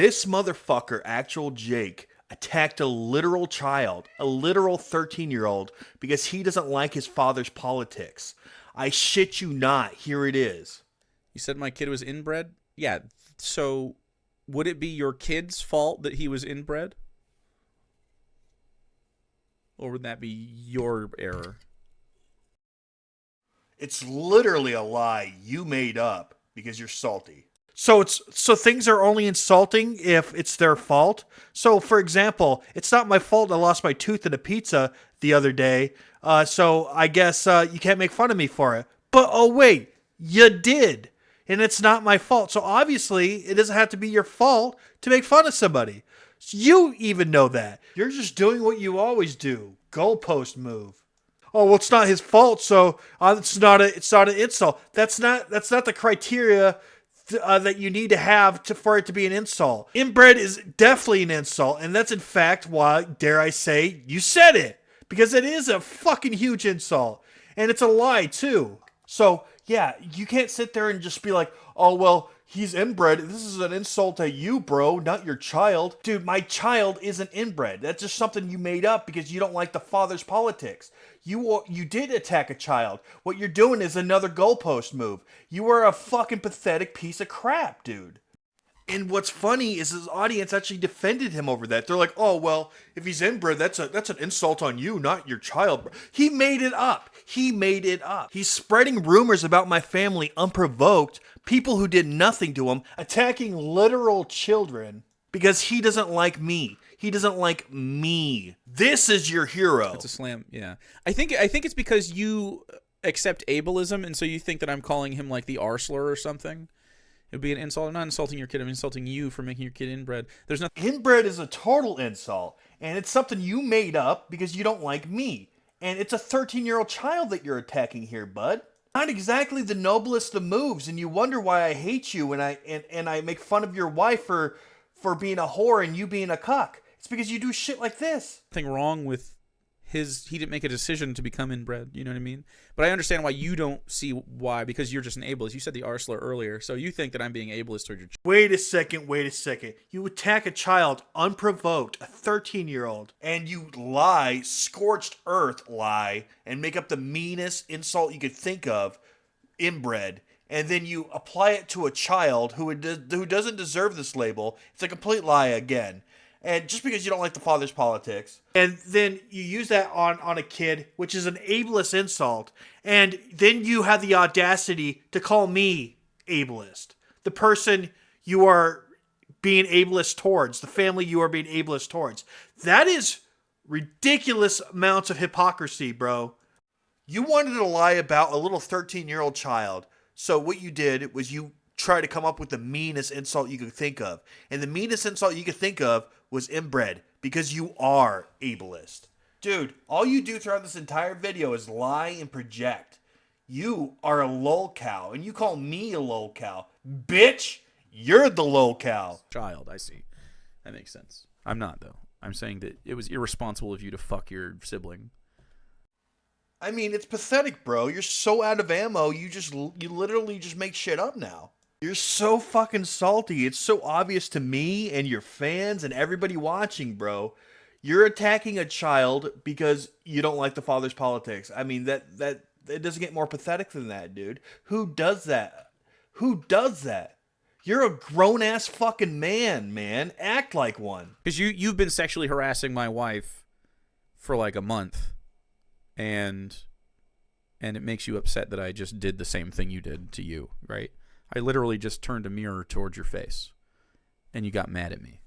This motherfucker, ActualJake, attacked a literal child, a literal 13-year-old, because he doesn't like his father's politics. I shit you not. Here it is. You said my kid was inbred? Yeah. So would it be your kid's fault that he was inbred? Or would that be your error? It's literally a lie you made up because you're salty. So things are only insulting if it's their fault. So for example, it's not my fault I lost my tooth in a pizza the other day. So I guess you can't make fun of me for it. But oh wait, you did. And it's not my fault. So obviously it doesn't have to be your fault to make fun of somebody. You even know that. You're just doing what you always do. Goalpost move. Oh, well, it's not his fault, so it's not an insult. That's not the criteria that you need to have for it to be an insult. Inbred is definitely an insult, and that's in fact why, dare I say, you said it. Because it is a fucking huge insult. And it's a lie, too. So, yeah, you can't sit there and just be like, oh, well, he's inbred. This is an insult to you, bro, not your child. Dude, my child isn't inbred. That's just something you made up because you don't like the father's politics. You did attack a child. What you're doing is another goalpost move. You are a fucking pathetic piece of crap, dude. And what's funny is his audience actually defended him over that. They're like, oh, well, if he's inbred, that's an insult on you, not your child. He made it up. He made it up. He's spreading rumors about my family unprovoked, people who did nothing to him, attacking literal children because he doesn't like me. He doesn't like me. This is your hero. It's a slam, yeah. I think it's because you accept ableism, and so you think that I'm calling him like the R slur or something. It would be an insult. I'm not insulting your kid. I'm insulting you for making your kid inbred. There's nothing. Inbred is a total insult, and it's something you made up because you don't like me. And it's a 13-year-old child that you're attacking here, bud. Not exactly the noblest of moves, and you wonder why I hate you and I make fun of your wife for being a whore and you being a cuck. It's because you do shit like this. Nothing wrong with he didn't make a decision to become inbred, you know what I mean? But I understand why you don't see why, because you're just an ableist. You said the R slur earlier, so you think that I'm being ableist towards your child. Wait a second. You attack a child unprovoked, a 13-year-old, and you lie, scorched earth lie, and make up the meanest insult you could think of, inbred, and then you apply it to a child who doesn't deserve this label. It's a complete lie again. And just because you don't like the father's politics. And then you use that on a kid, which is an ableist insult. And then you have the audacity to call me ableist. The person you are being ableist towards. The family you are being ableist towards. That is ridiculous amounts of hypocrisy, bro. You wanted to lie about a little 13-year-old child. So what you did was you tried to come up with the meanest insult you could think of. And the meanest insult you could think of was inbred, because you are ableist. Dude, all you do throughout this entire video is lie and project. You are a lolcow, and you call me a lolcow. Bitch, you're the lolcow. Child, I see. That makes sense. I'm not, though. I'm saying that it was irresponsible of you to fuck your sibling. I mean, it's pathetic, bro. You're so out of ammo, you literally just make shit up now. You're so fucking salty. It's so obvious to me and your fans and everybody watching, bro. You're attacking a child because you don't like the father's politics. I mean, that it doesn't get more pathetic than that, dude. Who does that? Who does that? You're a grown-ass fucking man. Act like one. Because you've been sexually harassing my wife for like a month, and it makes you upset that I just did the same thing you did to you, right? I literally just turned a mirror towards your face, and you got mad at me.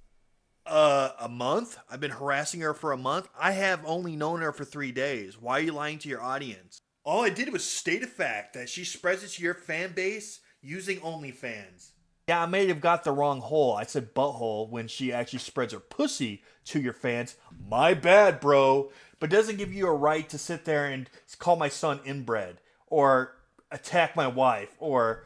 A month? I've been harassing her for a month? I have only known her for 3 days. Why are you lying to your audience? All I did was state a fact that she spreads it to your fan base using OnlyFans. Yeah, I may have got the wrong hole. I said butthole when she actually spreads her pussy to your fans. My bad, bro. But doesn't give you a right to sit there and call my son inbred, or attack my wife, or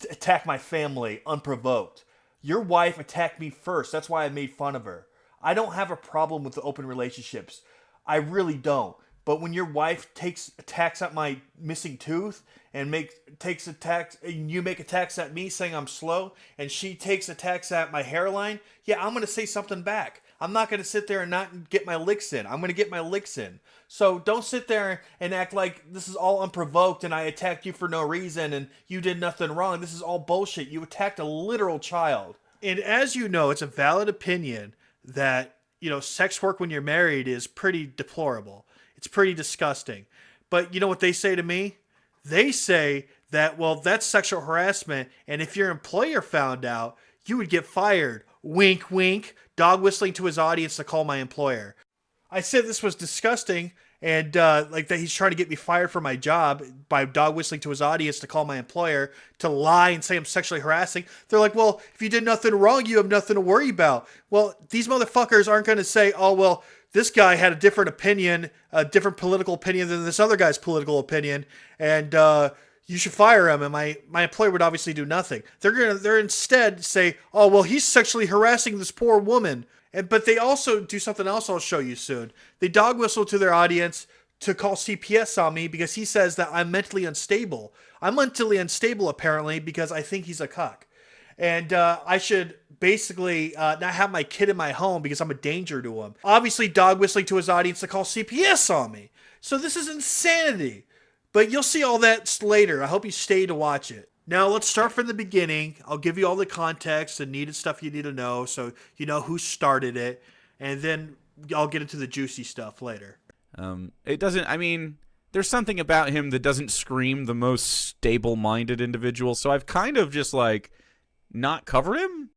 attack my family unprovoked. Your wife attacked me first. That's why I made fun of her. I don't have a problem with the open relationships. I really don't. But when your wife takes attacks at my missing tooth and takes attacks, and you make attacks at me saying I'm slow, and she takes attacks at my hairline, yeah, I'm gonna say something back. I'm not gonna sit there and not get my licks in. I'm gonna get my licks in. So don't sit there and act like this is all unprovoked and I attacked you for no reason and you did nothing wrong. This is all bullshit. You attacked a literal child. And as you know, it's a valid opinion that, sex work when you're married is pretty deplorable. It's pretty disgusting. But you know what they say to me? They say that, well, that's sexual harassment, and if your employer found out, you would get fired. Wink, wink. Dog whistling to his audience to call my employer. I said this was disgusting, and like that he's trying to get me fired from my job by dog whistling to his audience to call my employer to lie and say I'm sexually harassing. They're like, well, if you did nothing wrong, you have nothing to worry about. Well, these motherfuckers aren't going to say, oh, well, this guy had a different opinion, a different political opinion than this other guy's political opinion, and you should fire him. And my employer would obviously do nothing. They're instead say, oh, well, he's sexually harassing this poor woman. But they also do something else I'll show you soon. They dog whistle to their audience to call CPS on me because he says that I'm mentally unstable. I'm mentally unstable, apparently, because I think he's a cuck. And I should basically not have my kid in my home because I'm a danger to him. Obviously, dog whistling to his audience to call CPS on me. So this is insanity. But you'll see all that later. I hope you stay to watch it. Now, let's start from the beginning. I'll give you all the context and needed stuff you need to know so you know who started it. And then I'll get into the juicy stuff later. It doesn't, I mean, there's something about him that doesn't scream the most stable-minded individual. So I've kind of just, not covered him.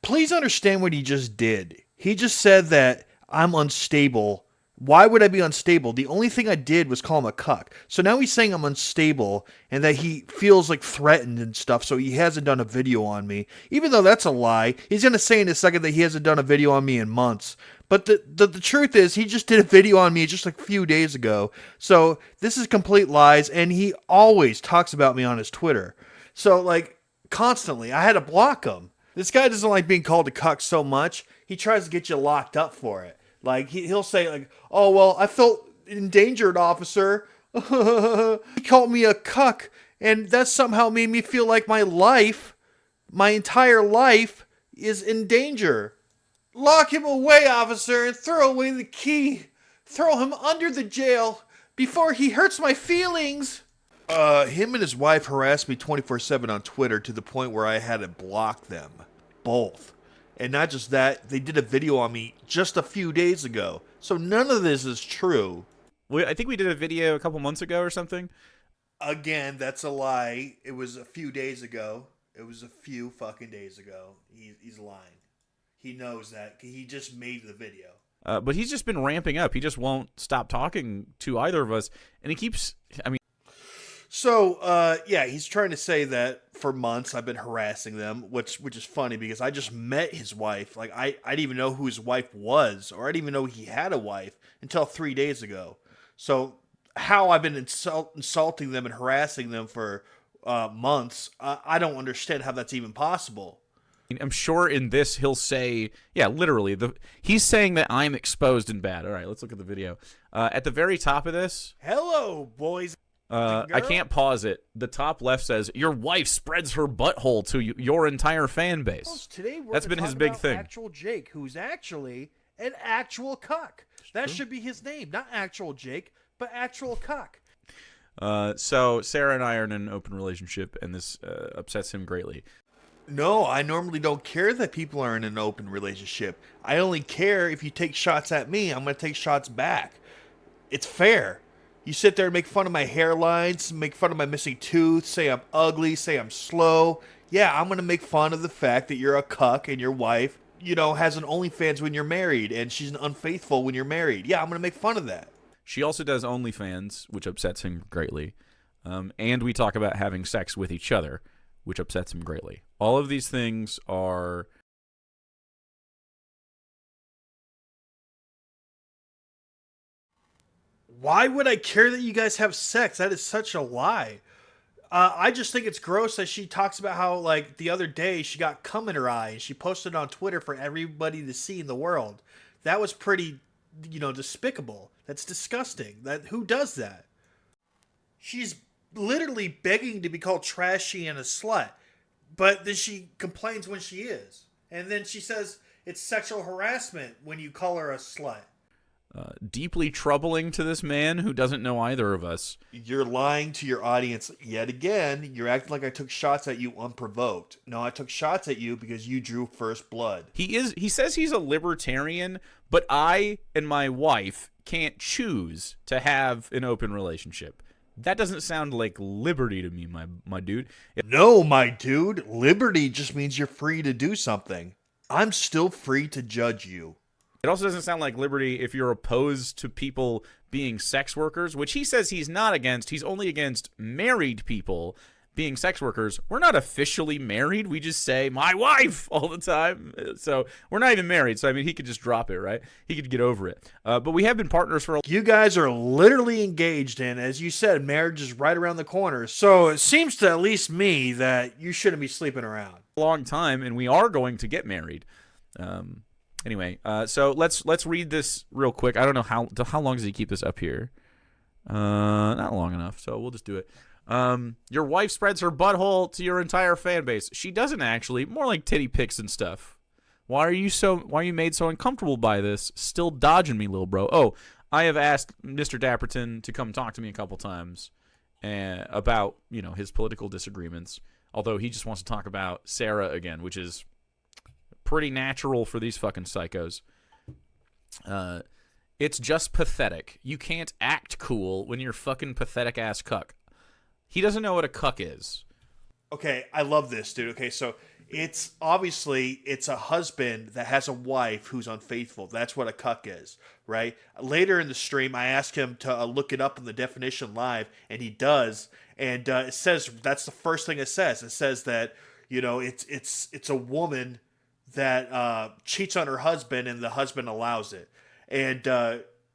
Please understand what he just did. He just said that I'm unstable. Why would I be unstable? The only thing I did was call him a cuck. So now he's saying I'm unstable and that he feels threatened and stuff, so he hasn't done a video on me. Even though that's a lie, he's going to say in a second that he hasn't done a video on me in months. But the truth is, he just did a video on me just a few days ago. So this is complete lies, and he always talks about me on his Twitter. So, constantly. I had to block him. This guy doesn't like being called a cuck so much, he tries to get you locked up for it. He'll say, oh, well, I felt endangered, officer. He called me a cuck, and that somehow made me feel like my entire life, is in danger. Lock him away, officer, and throw away the key. Throw him under the jail before he hurts my feelings. Him and his wife harassed me 24/7 on Twitter to the point where I had to block them. Both. And not just that, they did a video on me just a few days ago. So none of this is true. I think we did a video a couple months ago or something. Again, that's a lie. It was a few days ago. It was a few fucking days ago. He's lying. He knows that. He just made the video. But he's just been ramping up. He just won't stop talking to either of us. And he keeps, So, he's trying to say that for months I've been harassing them, which is funny because I just met his wife. I didn't even know who his wife was, or I didn't even know he had a wife until 3 days ago. So, how I've been insulting them and harassing them for months, I don't understand how that's even possible. I'm sure in this he'll say, yeah, literally, he's saying that I'm exposed and bad. All right, let's look at the video. At the very top of this. Hello, boys. I can't pause it. The top left says, your wife spreads her butthole to your entire fan base. Well, today That's been his big thing. ActualJake, who's actually an actual cuck. That should be his name. Not ActualJake, but actual cuck. So Sarah and I are in an open relationship, and this upsets him greatly. No, I normally don't care that people are in an open relationship. I only care if you take shots at me, I'm going to take shots back. It's fair. You sit there and make fun of my hairlines, make fun of my missing tooth, say I'm ugly, say I'm slow. Yeah, I'm going to make fun of the fact that you're a cuck and your wife, has an OnlyFans when you're married and she's unfaithful when you're married. Yeah, I'm going to make fun of that. She also does OnlyFans, which upsets him greatly. And we talk about having sex with each other, which upsets him greatly. All of these things are... Why would I care that you guys have sex? That is such a lie. I just think it's gross that she talks about how, the other day she got cum in her eye and she posted it on Twitter for everybody to see in the world. That was pretty despicable. That's disgusting. Who does that? She's literally begging to be called trashy and a slut, but then she complains when she is. And then she says it's sexual harassment when you call her a slut. Deeply troubling to this man who doesn't know either of us. You're lying to your audience yet again. You're acting like I took shots at you unprovoked. No, I took shots at you because you drew first blood. He says he's a libertarian, but I and my wife can't choose to have an open relationship. That doesn't sound like liberty to me, my dude. No, my dude. Liberty just means you're free to do something. I'm still free to judge you. It also doesn't sound like liberty if you're opposed to people being sex workers, which he says he's not against. He's only against married people being sex workers. We're not officially married. We just say, my wife, all the time. So we're not even married. So, I mean, he could just drop it, right? He could get over it. But we have been partners for You guys are literally engaged in, as you said, marriage is right around the corner. So it seems to at least me that you shouldn't be sleeping around. a long time, and we are going to get married. Anyway, so let's read this real quick. I don't know how long does he keep this up here? Not long enough, so we'll just do it. Your wife spreads her butthole to your entire fan base. She doesn't actually. More like titty pics and stuff. Why are you made so uncomfortable by this? Still dodging me, little bro. Oh, I have asked Mr. Dapperton to come talk to me a couple times about his political disagreements. Although he just wants to talk about Sarah again, which is pretty natural for these fucking psychos. It's just pathetic. You can't act cool when you're fucking pathetic ass cuck. He doesn't know what a cuck is. Okay, I love this, dude. Okay, so it's a husband that has a wife who's unfaithful. That's what a cuck is, right? Later in the stream, I asked him to look it up in the definition live, and he does. And it says, that's the first thing it says. It says that, it's a woman that cheats on her husband, and the husband allows it. And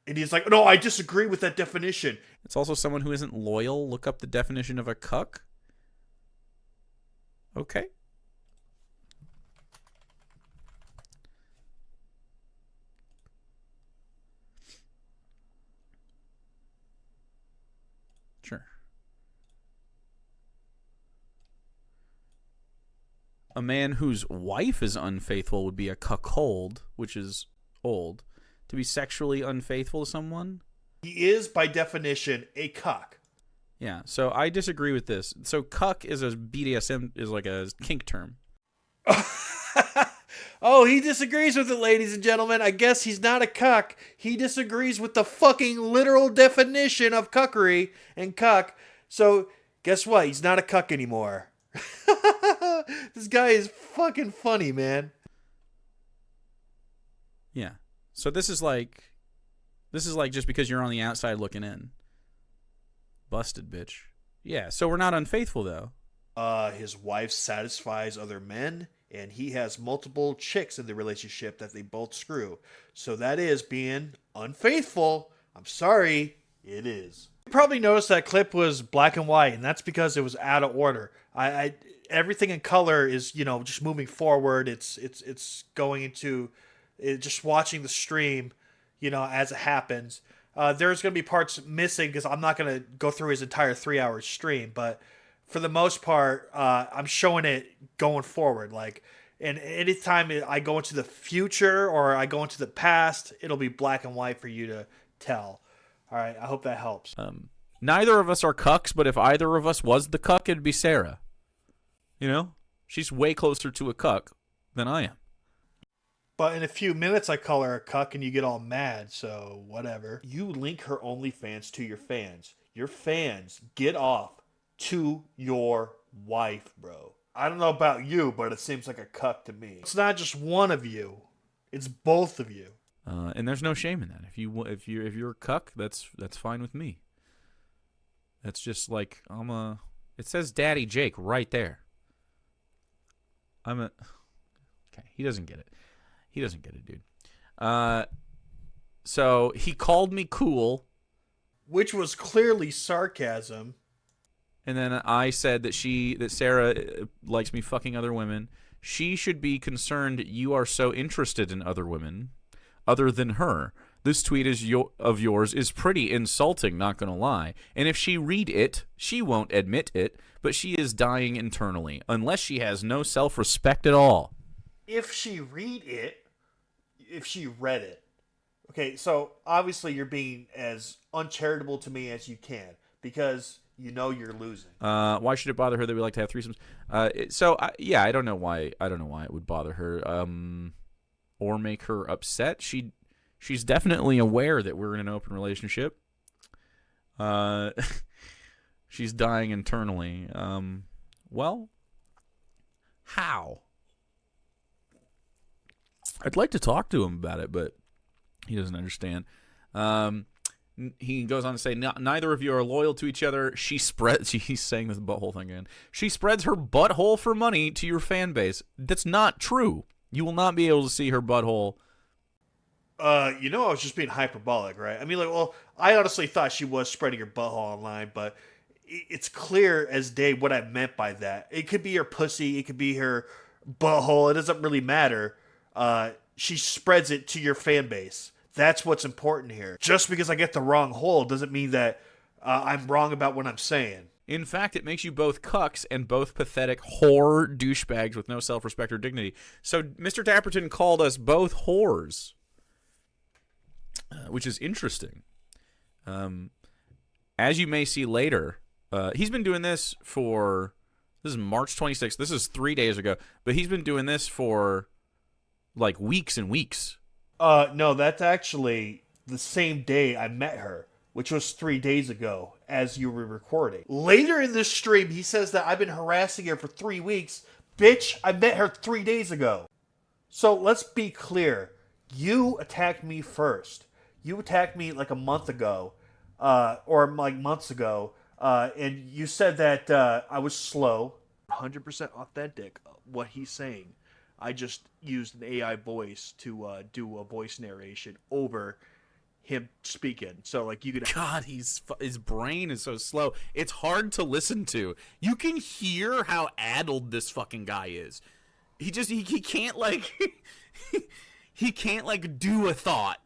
he's like, no, I disagree with that definition. It's also someone who isn't loyal. Look up the definition of a cuck. Okay. Sure. A man whose wife is unfaithful would be a cuckold, which is old. To be sexually unfaithful to someone? He is, by definition, a cuck. Yeah, so I disagree with this. So cuck is a BDSM, is like a kink term. Oh, he disagrees with it, ladies and gentlemen. I guess he's not a cuck. He disagrees with the fucking literal definition of cuckery and cuck. So, guess what? He's not a cuck anymore. This guy is fucking funny, man. Yeah. So this is like just because you're on the outside looking in. Busted, bitch. Yeah, so we're not unfaithful, though. His wife satisfies other men, and he has multiple chicks in the relationship that they both screw. So that is being unfaithful. I'm sorry, it is. You probably noticed that clip was black and white, and that's because it was out of order. Everything in color is, just moving forward. It's going into just watching the stream, as it happens. There's going to be parts missing because I'm not going to go through his entire 3-hour stream, but for the most part, I'm showing it going forward. And anytime I go into the future or I go into the past, it'll be black and white for you to tell. All right, I hope that helps. Neither of us are cucks, but if either of us was the cuck, it'd be Sarah. She's way closer to a cuck than I am. But in a few minutes, I call her a cuck and you get all mad, so whatever. You link her OnlyFans to your fans. Your fans get off to your wife, bro. I don't know about you, but it seems like a cuck to me. It's not just one of you. It's both of you. And there's no shame in that. If you're a cuck, that's fine with me. That's just like it says Daddy Jake right there. Okay, he doesn't get it. He doesn't get it, dude. So he called me cool, which was clearly sarcasm. And then I said that Sarah likes me fucking other women. She should be concerned you are so interested in other women, other than her. This tweet of yours is pretty insulting, not gonna lie. And if she read it, she won't admit it, but she is dying internally, unless she has no self-respect at all. If she read it, if she read it. Okay, so obviously you're being as uncharitable to me as you can, because you know you're losing. Why should it bother her that we like to have threesomes? Yeah, I don't know why. I don't know why it would bother her, or make her upset. She's definitely aware that we're in an open relationship. She's dying internally. Well, how? I'd like to talk to him about it, but he doesn't understand. He goes on to say, neither of you are loyal to each other. He's saying this butthole thing again. She spreads her butthole for money to your fan base. That's not true. You will not be able to see her butthole. I was just being hyperbolic, right? I mean, I honestly thought she was spreading her butthole online, but it's clear as day what I meant by that. It could be her pussy, it could be her butthole. It doesn't really matter. She spreads it to your fan base. That's what's important here. Just because I get the wrong hole doesn't mean that I'm wrong about what I'm saying. In fact, it makes you both cucks and both pathetic whore douchebags with no self-respect or dignity. So Mr. Dapperton called us both whores, which is interesting. As you may see later, he's been doing this for, this is March 26th. This is 3 days ago, but he's been doing this for like weeks and weeks. No, that's actually the same day I met her, which was 3 days ago as you were recording. Later in this stream, he says that I've been harassing her for 3 weeks. Bitch, I met her 3 days ago. So let's be clear. You attacked me first. You attacked me like a month ago, or like months ago, and you said that I was slow. 100% authentic, what he's saying. I just used an AI voice to do a voice narration over him speaking. So like you could. God, his brain is so slow. It's hard to listen to. You can hear how addled this fucking guy is. He can't like he can't like do a thought.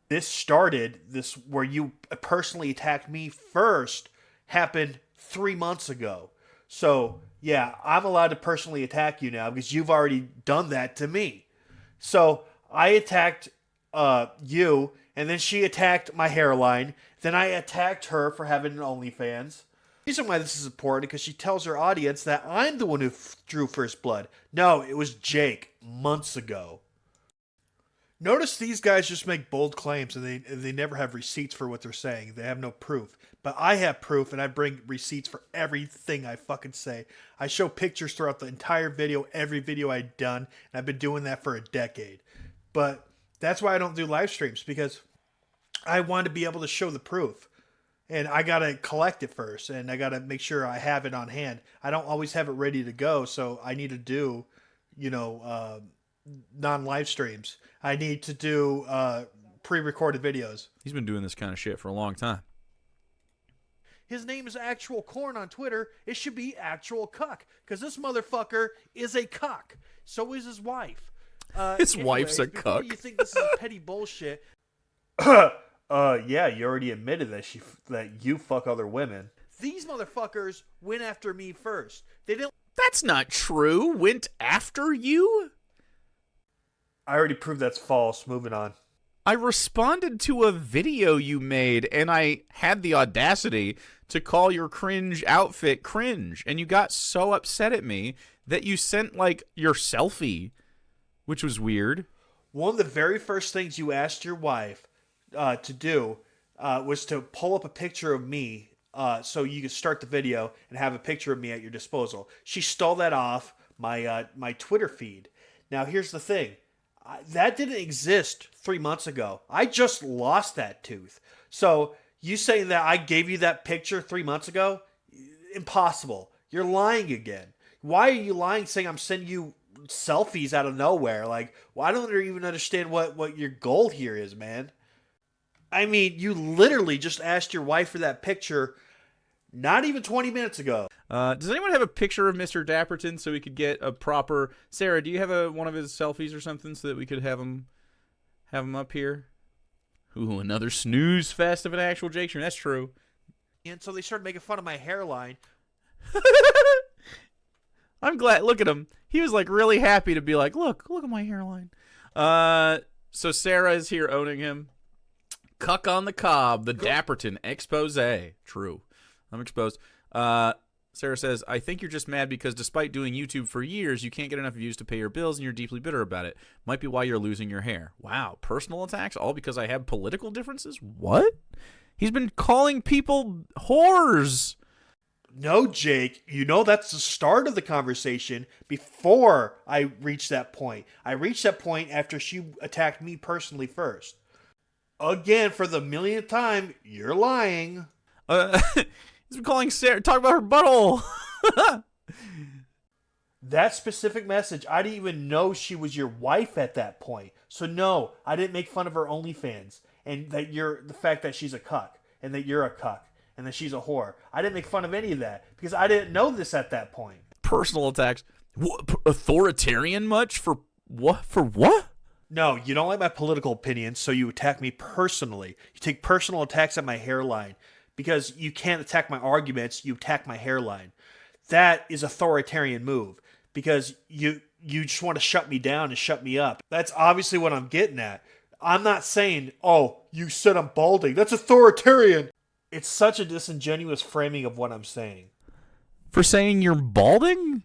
This started where you personally attacked me first happened 3 months ago. So yeah, I'm allowed to personally attack you now because you've already done that to me. So I attacked you, and then she attacked my hairline. Then I attacked her for having an OnlyFans. The reason why this is important because she tells her audience that I'm the one who drew first blood. No, it was Jake months ago. Notice these guys just make bold claims and they never have receipts for what they're saying. They have no proof. But I have proof and I bring receipts for everything I fucking say. I show pictures throughout the entire video, every video I've done, and I've been doing that for a decade. But that's why I don't do live streams, because I want to be able to show the proof. And I got to collect it first, and I got to make sure I have it on hand. I don't always have it ready to go, so I need to do, non-live streams. I need to do pre-recorded videos. He's been doing this kind of shit for a long time. His name is Actual Corn on Twitter. It should be Actual Cuck, because this motherfucker is a cuck. So is his wife. His wife's a cuck. You think this is petty bullshit? Yeah, you already admitted that you fuck other women. These motherfuckers went after me first. They didn't. That's not true. Went after you? I already proved that's false. Moving on. I responded to a video you made, and I had the audacity to call your cringe outfit cringe, and you got so upset at me that you sent, like, your selfie, which was weird. One of the very first things you asked your wife to do was to pull up a picture of me so you could start the video and have a picture of me at your disposal. She stole that off my Twitter feed. Now, here's the thing. That didn't exist 3 months ago. I just lost that tooth. So you saying that I gave you that picture 3 months ago? Impossible. You're lying again. Why are you lying saying I'm sending you selfies out of nowhere? Like, well, I don't even understand what your goal here is, man. I mean, you literally just asked your wife for that picture not even 20 minutes ago. Does anyone have a picture of Mr. Dapperton so we could get a proper... Sarah, do you have one of his selfies or something so that we could have him up here? Ooh, another snooze fest of an actual Jake stream. That's true. And so they started making fun of my hairline. I'm glad. Look at him. He was like really happy to be like, look at my hairline. So Sarah is here owning him. Cuck on the cob, the Dapperton expose. True. I'm exposed. Sarah says, I think you're just mad because despite doing YouTube for years, you can't get enough views to pay your bills and you're deeply bitter about it. Might be why you're losing your hair. Wow. Personal attacks? All because I have political differences? What? He's been calling people whores. No, Jake, you know that's the start of the conversation before I reached that point. I reached that point after she attacked me personally first. Again, for the millionth time, you're lying. He's been calling Sarah, talking about her butthole. That specific message, I didn't even know she was your wife at that point. So no, I didn't make fun of her OnlyFans and that the fact that she's a cuck and that you're a cuck and that she's a whore. I didn't make fun of any of that because I didn't know this at that point. Personal attacks. What, authoritarian much? For what? For what? No, you don't like my political opinions, so you attack me personally. You take personal attacks at my hairline. Because you can't attack my arguments, you attack my hairline. That is authoritarian move. Because you just want to shut me down and shut me up. That's obviously what I'm getting at. I'm not saying, oh, you said I'm balding. That's authoritarian. It's such a disingenuous framing of what I'm saying. For saying you're balding?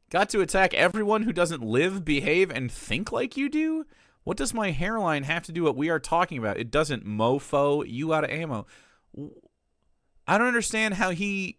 Got to attack everyone who doesn't live, behave, and think like you do? What does my hairline have to do with what we are talking about? It doesn't, mofo. You out of ammo. I don't understand how he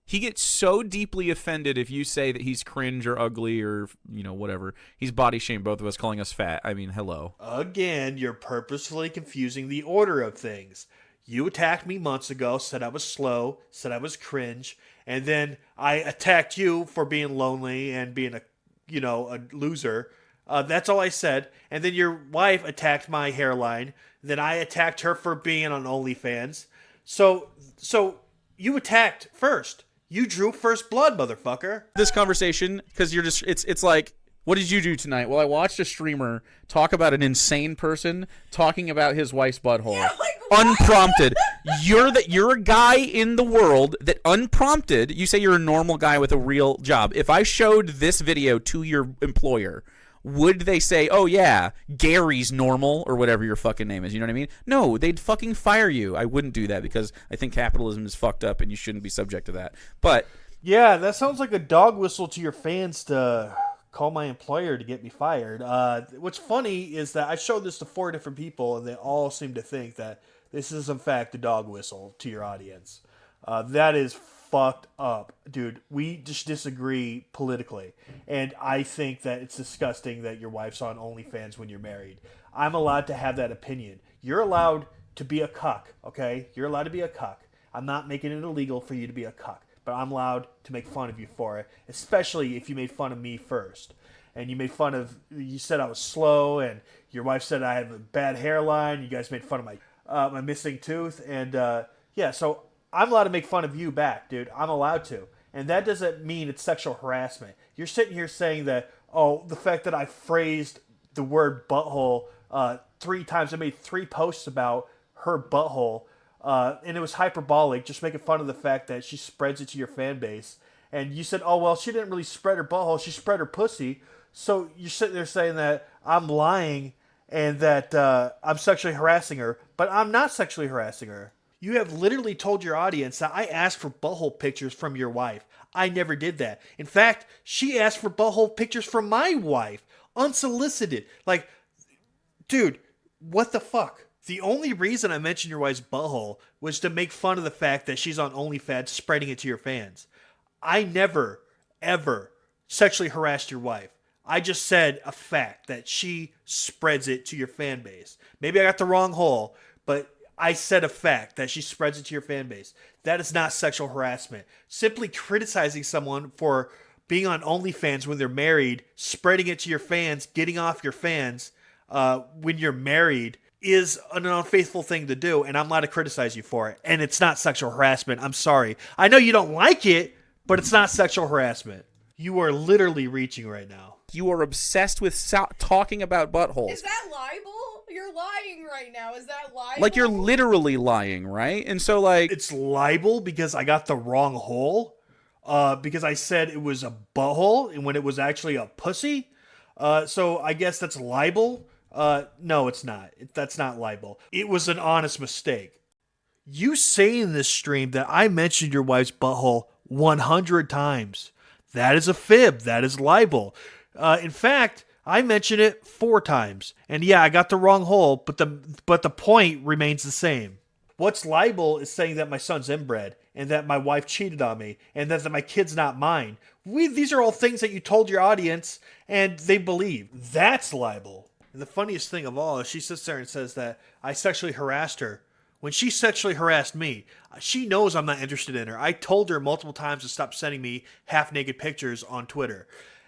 gets so deeply offended if you say that he's cringe or ugly or, you know, whatever. He's body shamed both of us, calling us fat. I mean, hello. Again, you're purposefully confusing the order of things. You attacked me months ago, said I was slow, said I was cringe, and then I attacked you for being lonely and being a loser. That's all I said. And then your wife attacked my hairline. Then I attacked her for being on OnlyFans. So you attacked first. You drew first blood, motherfucker. This conversation, because you're just, it's like, what did you do tonight? Well, I watched a streamer talk about an insane person talking about his wife's butthole. Yeah, like, unprompted. You're a guy in the world that unprompted, you say you're a normal guy with a real job. If I showed this video to your employer, would they say, oh yeah, Gary's normal or whatever your fucking name is? You know what I mean? No, they'd fucking fire you. I wouldn't do that because I think capitalism is fucked up and you shouldn't be subject to that. But yeah, that sounds like a dog whistle to your fans to call my employer to get me fired. What's funny is that I showed this to 4 different people and they all seem to think that this is in fact a dog whistle to your audience. That is fucked up, dude. We just disagree politically, and I think that it's disgusting that your wife's on OnlyFans when you're married. I'm allowed to have that opinion. You're allowed to be a cuck, okay? You're allowed to be a cuck. I'm not making it illegal for you to be a cuck, but I'm allowed to make fun of you for it, especially if you made fun of me first. And you said I was slow, and your wife said I have a bad hairline. You guys made fun of my missing tooth, and so I'm allowed to make fun of you back, dude. I'm allowed to. And that doesn't mean it's sexual harassment. You're sitting here saying that, oh, the fact that I phrased the word butthole 3 times, I made 3 posts about her butthole, and it was hyperbolic, just making fun of the fact that she spreads it to your fan base. And you said, oh, well, she didn't really spread her butthole, she spread her pussy. So you're sitting there saying that I'm lying and that I'm sexually harassing her, but I'm not sexually harassing her. You have literally told your audience that I asked for butthole pictures from your wife. I never did that. In fact, she asked for butthole pictures from my wife, unsolicited. Like, dude, what the fuck? The only reason I mentioned your wife's butthole was to make fun of the fact that she's on OnlyFans spreading it to your fans. I never, ever sexually harassed your wife. I just said a fact that she spreads it to your fan base. Maybe I got the wrong hole, but I said a fact that she spreads it to your fan base. That is not sexual harassment. Simply criticizing someone for being on OnlyFans when they're married, spreading it to your fans, getting off your fans when you're married is an unfaithful thing to do, and I'm allowed to criticize you for it. And it's not sexual harassment. I'm sorry. I know you don't like it, but it's not sexual harassment. You are literally reaching right now. You are obsessed with talking about buttholes. Is that libel? You're lying right now. Is that libel? Like, you're literally lying, right? And so, like... It's libel because I got the wrong hole. Because I said it was a butthole and when it was actually a pussy. So I guess that's libel. No, it's not. That's not libel. It was an honest mistake. You say in this stream that I mentioned your wife's butthole 100 times. That is a fib. That is libel. In fact, I mentioned it 4 times. And yeah, I got the wrong hole, but the point remains the same. What's libel is saying that my son's inbred and that my wife cheated on me and that my kid's not mine. These are all things that you told your audience and they believe. That's libel. And the funniest thing of all is she sits there and says that I sexually harassed her. When she sexually harassed me, she knows I'm not interested in her. I told her multiple times to stop sending me half-naked pictures on Twitter.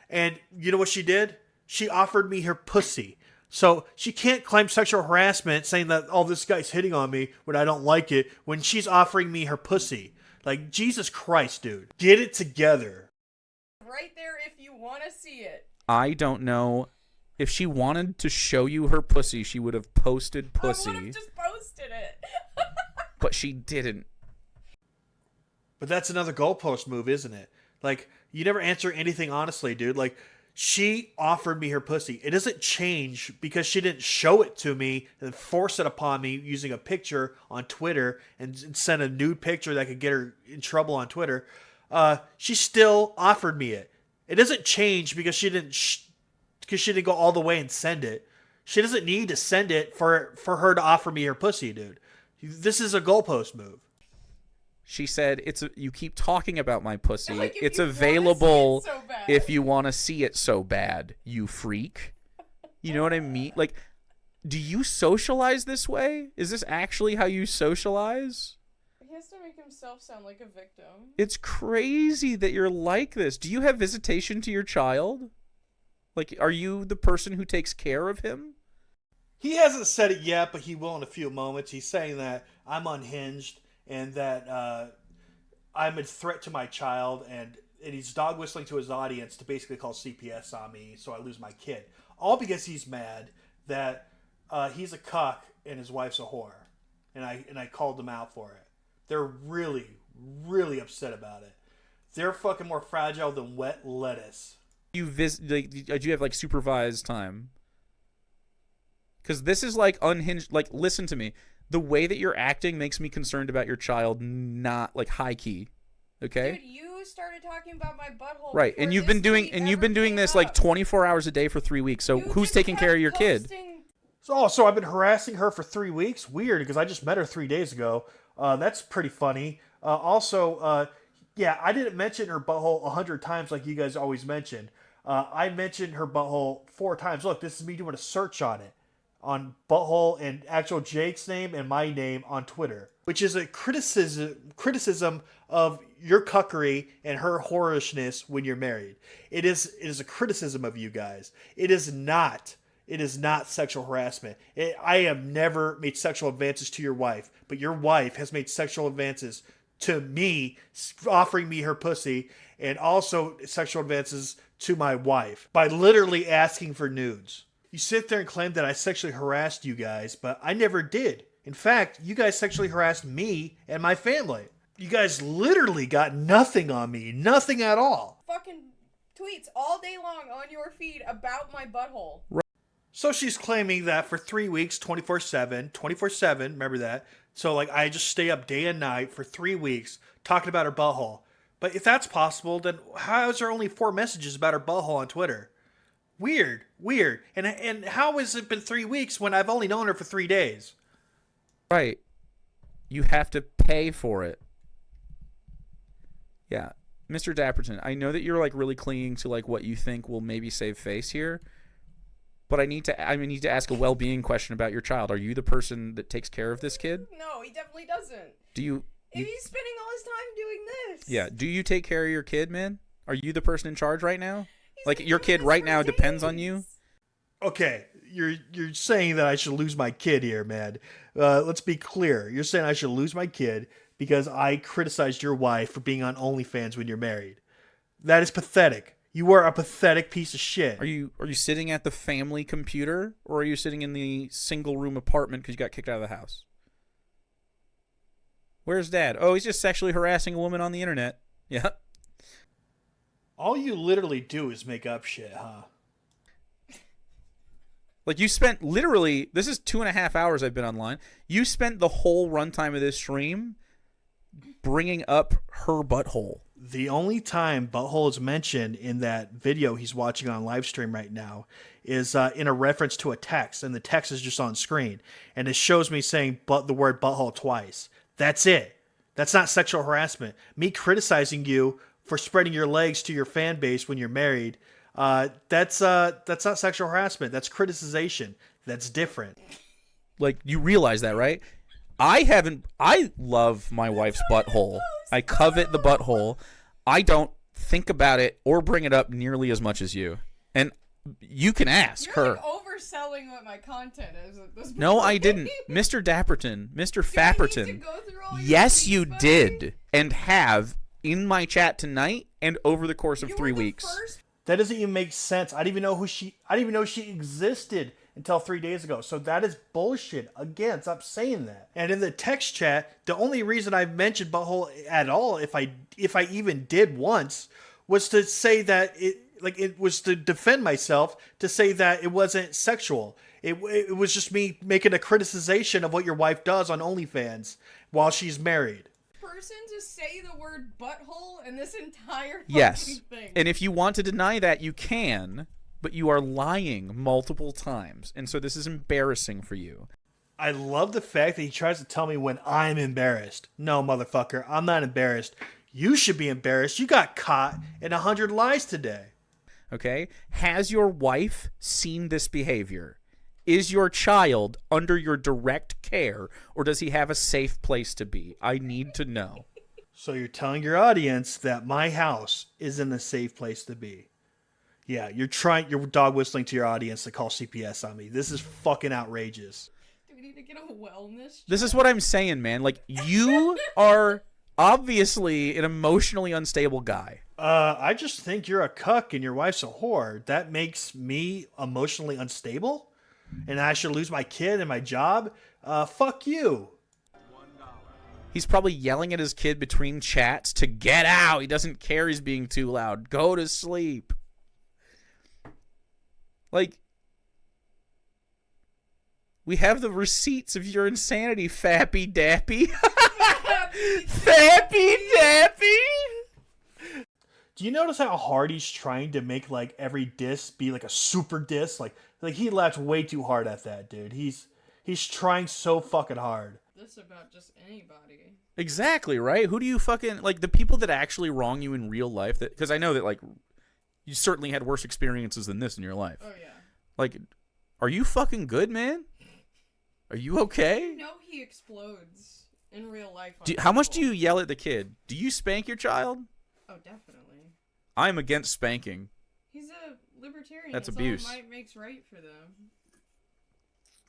And you know what she did? She offered me her pussy. So she can't claim sexual harassment saying that, oh, this guy's hitting on me when I don't like it, when she's offering me her pussy. Like, Jesus Christ, dude. Get it together. Right there if you want to see it. I don't know. If she wanted to show you her pussy, she would have posted pussy. I would have just posted it. But she didn't. But that's another goalpost move, isn't it? Like, you never answer anything honestly, dude. Like, she offered me her pussy. It doesn't change because she didn't show it to me and force it upon me using a picture on Twitter and send a nude picture that could get her in trouble on Twitter. She still offered me it. It doesn't change because she didn't go all the way and send it. She doesn't need to send it for her to offer me her pussy, dude. This is a goalpost move. She said, you keep talking about my pussy. Like, it's available so if you want to see it so bad, you freak. You know what I mean? Like, do you socialize this way? Is this actually how you socialize? He has to make himself sound like a victim. It's crazy that you're like this. Do you have visitation to your child? Like, are you the person who takes care of him? He hasn't said it yet, but he will in a few moments. He's saying that I'm unhinged and that I'm a threat to my child, and he's dog whistling to his audience to basically call CPS on me so I lose my kid. All because he's mad that he's a cuck and his wife's a whore. And I called them out for it. They're really, really upset about it. They're fucking more fragile than wet lettuce. Do you have like supervised time? Because this is like unhinged. Like, listen to me. The way that you're acting makes me concerned about your child, not like high key. Okay. Dude, you started talking about my butthole. Right, and you've been doing this like 24 hours a day for 3 weeks. So who's taking care of your kid? So I've been harassing her for 3 weeks. Weird, because I just met her 3 days ago. That's pretty funny. Yeah, I didn't mention her butthole 100 times like you guys always mention. I mentioned her butthole 4 times. Look, this is me doing a search on it. On butthole and ActualJake's name and my name on Twitter. Which is a criticism of your cuckery and her whorishness when you're married. It is a criticism of you guys. It is not sexual harassment. I have never made sexual advances to your wife, but your wife has made sexual advances to me, offering me her pussy, and also sexual advances to my wife by literally asking for nudes. You sit there and claim that I sexually harassed you guys, but I never did. In fact, you guys sexually harassed me and my family. You guys literally got nothing on me. Nothing at all. Fucking tweets all day long on your feed about my butthole. Right. So she's claiming that for 3 weeks, 24/7, remember that? So like I just stay up day and night for 3 weeks talking about her butthole. But if that's possible, then how is there only 4 messages about her butthole on Twitter? Weird. And how has it been 3 weeks when I've only known her for 3 days? Right. You have to pay for it. Yeah. Mr. Dapperton, I know that you're like really clinging to like what you think will maybe save face here, but I need to ask a well-being question about your child. Are you the person that takes care of this kid? No, he definitely doesn't. If he's spending all his time doing this. Yeah. Do you take care of your kid, man? Are you the person in charge right now? Like your kid right now depends on you? Okay, you're saying that I should lose my kid here, man. Let's be clear. You're saying I should lose my kid because I criticized your wife for being on OnlyFans when you're married. That is pathetic. You are a pathetic piece of shit. Are you sitting at the family computer, or are you sitting in the single room apartment because you got kicked out of the house? Where's Dad? Oh, he's just sexually harassing a woman on the internet. Yeah. All you literally do is make up shit, huh? Like, you spent literally, this is 2.5 hours I've been online. You spent the whole runtime of this stream bringing up her butthole. The only time butthole is mentioned in that video he's watching on live stream right now is in a reference to a text, and the text is just on screen, and it shows me saying the word butthole twice. That's it. That's not sexual harassment. Me criticizing you for spreading your legs to your fan base when you're married, that's not sexual harassment. That's criticization. That's different. Like, you realize that, right? I love my wife's butthole. I covet the butthole. I don't think about it or bring it up nearly as much as you. And you can ask You're her. like overselling what my content is at this point. No, I didn't. Mr. Dapperton, Mr. Fapperton. Yes, you buddy? did. And have in my chat tonight and over the course of You 3 were the weeks. first- That doesn't even make sense. I didn't even know she existed until 3 days ago. So that is bullshit. Again, stop saying that. And in the text chat, the only reason I mentioned butthole at all, if I even did once, was to say that it was to defend myself, to say that it wasn't sexual. It was just me making a criticization of what your wife does on OnlyFans while she's married. Person to say the word butthole in this entire fucking Yes. thing. And if you want to deny that, you can, but you are lying multiple times. And so this is embarrassing for you. I love the fact that he tries to tell me when I'm embarrassed. No, motherfucker, I'm not embarrassed. You should be embarrassed. You got caught in 100 lies today. Okay? Has your wife seen this behavior? Is your child under your direct care, or does he have a safe place to be? I need to know. So you're telling your audience that my house isn't a safe place to be. Yeah, you're dog whistling to your audience to call CPS on me. This is fucking outrageous. Do we need to get a wellness? This is what I'm saying, man. Like, you are obviously an emotionally unstable guy. I just think you're a cuck and your wife's a whore. That makes me emotionally unstable? And I should lose my kid and my job? Fuck you. He's probably yelling at his kid between chats to get out. He doesn't care he's being too loud. Go to sleep. Like, we have the receipts of your insanity, Fappy Dappy. Fappy Dappy. Do you notice how hard he's trying to make like every diss be like a super diss? Like he laughed way too hard at that, dude. He's trying so fucking hard. This about just anybody. Exactly, right? Who do you fucking, like, the people that actually wrong you in real life? That, because I know that, like, you certainly had worse experiences than this in your life. Oh yeah. Like, are you fucking good, man? Are you okay? You know he explodes in real life. How much do you yell at the kid? Do you spank your child? Oh, definitely. I'm against spanking. He's a libertarian. That's It's abuse. all might makes right for them.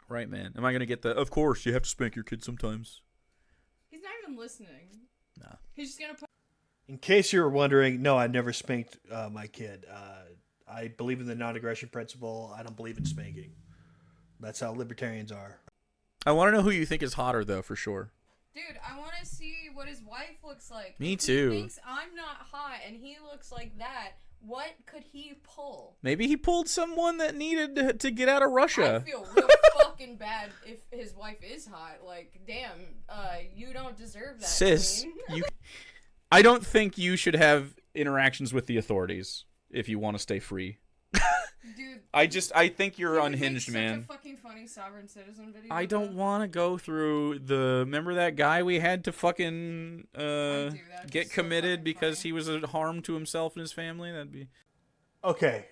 Right, man. Am I going to get the, of course, you have to spank your kid sometimes? He's not even listening. Nah. He's just gonna put. In case you were wondering, no, I never spanked my kid. I believe in the non-aggression principle. I don't believe in spanking. That's how libertarians are. I want to know who you think is hotter, though, for sure. Dude, I want to see what his wife looks like. Me If too. He thinks I'm not hot and he looks like that. What could he pull? Maybe he pulled someone that needed to get out of Russia. I feel real fucking bad if his wife is hot. Like, damn, you don't deserve that. Sis, queen. I don't think you should have interactions with the authorities if you want to stay free. Dude, I think you're you would unhinged, make man. Such a fucking funny sovereign citizen video. I don't though. want to go through remember that guy we had to fucking that. get It's so committed fucking because funny. he was a harm to himself and his family? That'd be Okay,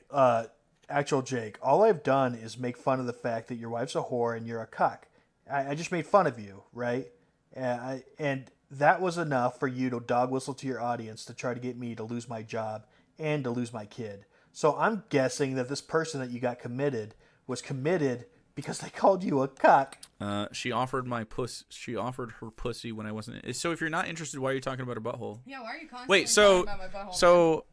ActualJake, all I've done is make fun of the fact that your wife's a whore and you're a cuck. I just made fun of you, right? And that was enough for you to dog whistle to your audience to try to get me to lose my job and to lose my kid. So I'm guessing that this person that you got committed was committed because they called you a cuck. she offered her pussy when I wasn't. So if you're not interested, why are you talking about her butthole? Yeah, why are you constantly Wait, so talking about my butthole? so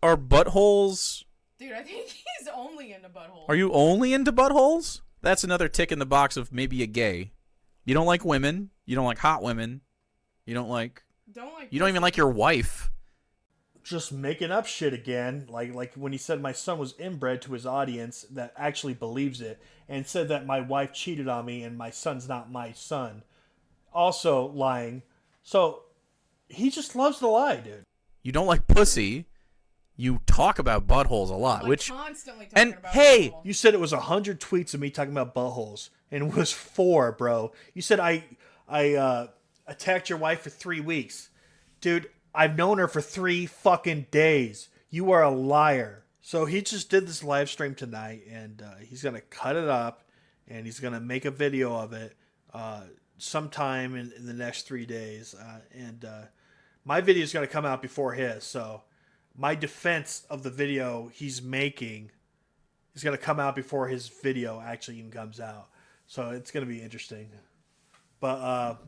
Are buttholes? Dude, I think he's only into buttholes. Are you only into buttholes? That's another tick in the box of maybe a gay. You don't like women. You don't like hot women. You don't even like your wife. Just making up shit again, like when he said my son was inbred to his audience that actually believes it, and said that my wife cheated on me and my son's not my son. Also lying. So he just loves to lie, dude. You don't like pussy. You talk about buttholes a lot, like, which constantly talking about hey, butthole. You said it was 100 tweets of me talking about buttholes, and it was 4, bro. You said I attacked your wife for 3 weeks, dude. I've known her for 3 fucking days. You are a liar. So he just did this live stream tonight, and he's gonna cut it up, and he's gonna make a video of it sometime in the next 3 days. And my video is gonna come out before his. So my defense of the video he's making is gonna come out before his video actually even comes out. So it's gonna be interesting. But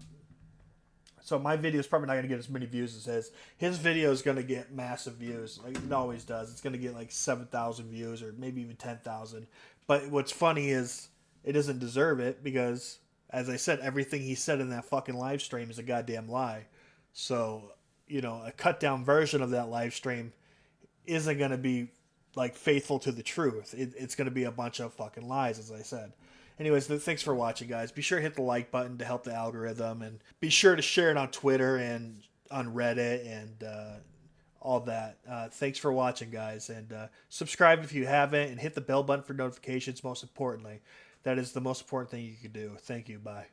so my video is probably not going to get as many views as his. His video is going to get massive views, like it always does. It's going to get like 7,000 views or maybe even 10,000. But what's funny is it doesn't deserve it because, as I said, everything he said in that fucking live stream is a goddamn lie. So, a cut down version of that live stream isn't going to be like faithful to the truth. It's going to be a bunch of fucking lies, as I said. Anyways, thanks for watching, guys. Be sure to hit the like button to help the algorithm, and be sure to share it on Twitter and on Reddit and all that. Thanks for watching, guys, and subscribe if you haven't, and hit the bell button for notifications. Most importantly, that is the most important thing you can do. Thank you. Bye.